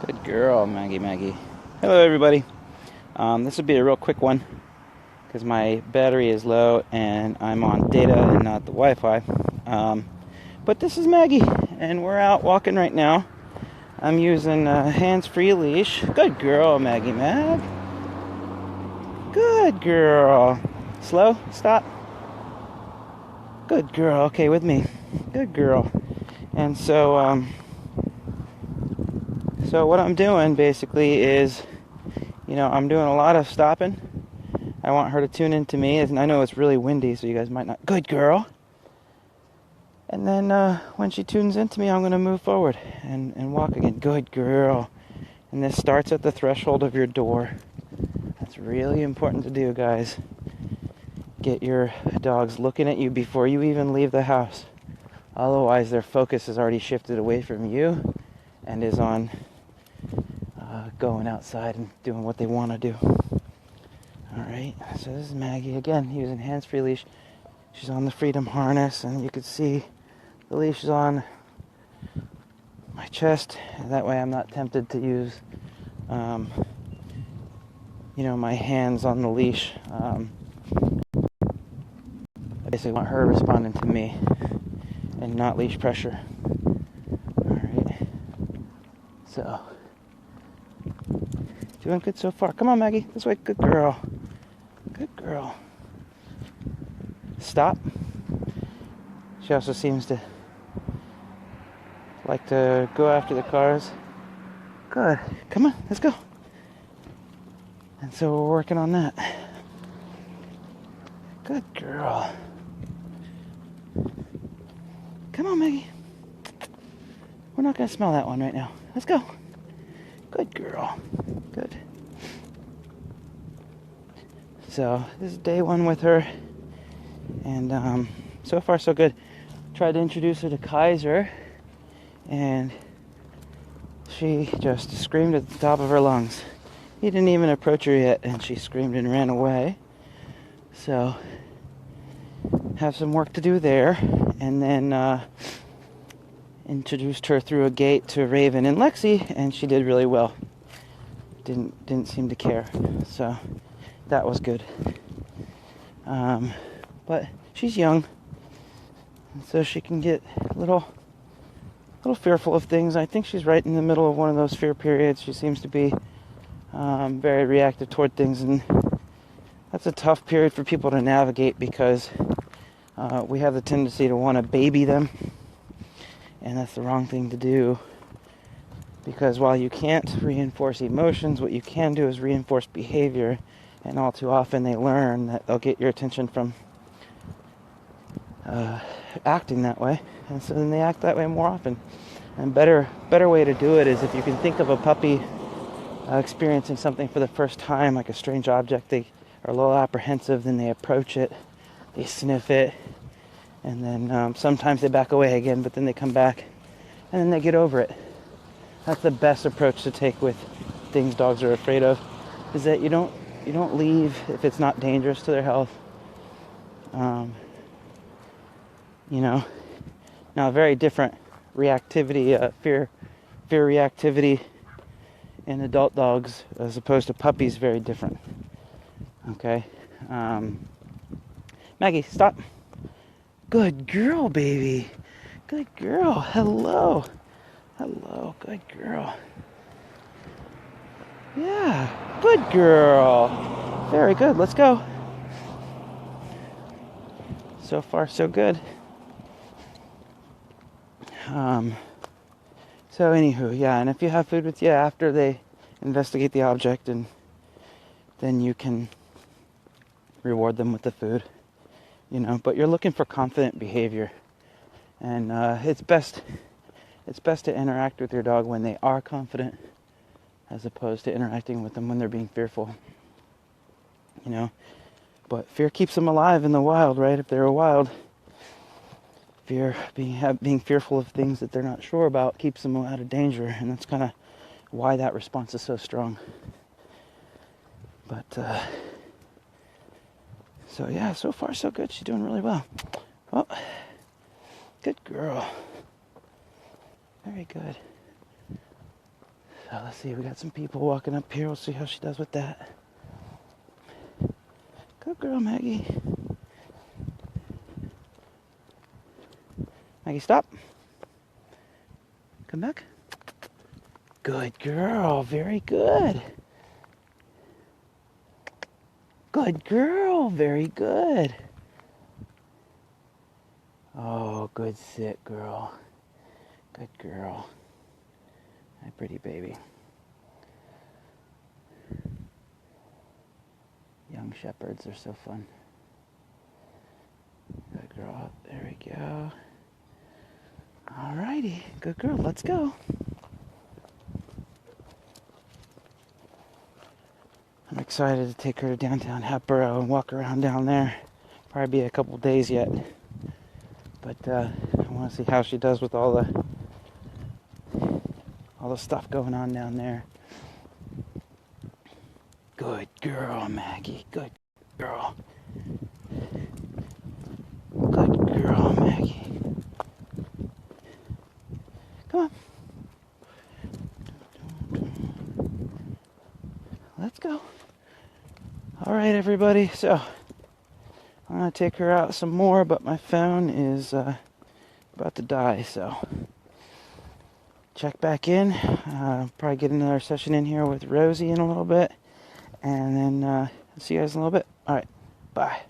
Good girl, Maggie, Maggie. Hello, everybody. This will be a real quick one because my battery is low and I'm on data and not the Wi-Fi. But this is Maggie, and we're out walking right now. I'm using a hands-free leash. Good girl, Maggie Mag. Good girl. Slow. Stop. Good girl. Okay, with me. Good girl. And so what I'm doing basically is, I'm doing a lot of stopping. I want her to tune into me, and I know it's really windy, so you guys might not. Good girl. And then when she tunes into me, I'm going to move forward and walk again. Good girl. And this starts at the threshold of your door. That's really important to do, guys. Get your dogs looking at you before you even leave the house. Otherwise, their focus has already shifted away from you and is on going outside and doing what they want to do. Alright, so this is Maggie again, using hands-free leash. She's on the freedom harness, and you can see the leash is on my chest. That way I'm not tempted to use my hands on the leash. I basically want her responding to me and not leash pressure. Alright, so doing good so far. Come on, Maggie, this way. Good girl. Good girl. Stop. She also seems to like to go after the cars. Good. Come on, let's go. And so we're working on that. Good girl. Come on, Maggie. We're not going to smell that one right now. Let's go. Good girl. Good. So this is day one with her, and so far so good. Tried to introduce her to Kaiser, and she just screamed at the top of her lungs. He didn't even approach her yet, and she screamed and ran away. So have some work to do there, and then introduced her through a gate to Raven and Lexi, and she did really well. Didn't seem to care, so that was good. But she's young, so she can get a little fearful of things. I think she's right in the middle of one of those fear periods. She seems to be very reactive toward things, and that's a tough period for people to navigate because we have the tendency to want to baby them, and that's the wrong thing to do. Because while you can't reinforce emotions, what you can do is reinforce behavior, and all too often they learn that they'll get your attention from acting that way, and so then they act that way more often. And better way to do it is if you can think of a puppy experiencing something for the first time, like a strange object. They are a little apprehensive, then they approach it, they sniff it, and then sometimes they back away again, but then they come back, and then they get over it. That's the best approach to take with things dogs are afraid of, is that you don't leave if it's not dangerous to their health. Now a very different reactivity, fear reactivity in adult dogs as opposed to puppies, very different. Okay. Maggie, stop. Good girl, baby. Good girl. Hello. Good girl. Yeah, good girl. Very good. Let's go. So far, so good. So anywho, yeah, and if you have food with you after they investigate the object, and then you can reward them with the food, but you're looking for confident behavior, and it's best to interact with your dog when they are confident as opposed to interacting with them when they're being fearful. But fear keeps them alive in the wild, right? If they're a wild, fear, being fearful of things that they're not sure about, keeps them out of danger, and that's kind of why that response is so strong. But so yeah, so far so good. She's doing really well. Oh, good girl. Very good. So let's see, we got some people walking up here. We'll see how she does with that. Good girl, Maggie. Maggie, stop. Come back. Good girl, very good. Good girl, very good. Oh, good sit, girl. Good girl. My pretty baby. Young shepherds are so fun. Good girl. There we go. Alrighty. Good girl. Let's go. I'm excited to take her to downtown Hatboro and walk around down there. Probably be a couple days yet. But I want to see how she does with all the stuff going on down there. Good girl, Maggie. Good girl. Good girl, Maggie. Come on. Let's go. All right, everybody. So I'm going to take her out some more, but my phone is about to die, so check back in. Probably get another session in here with Rosie in a little bit, and then see you guys in a little bit. All right, bye.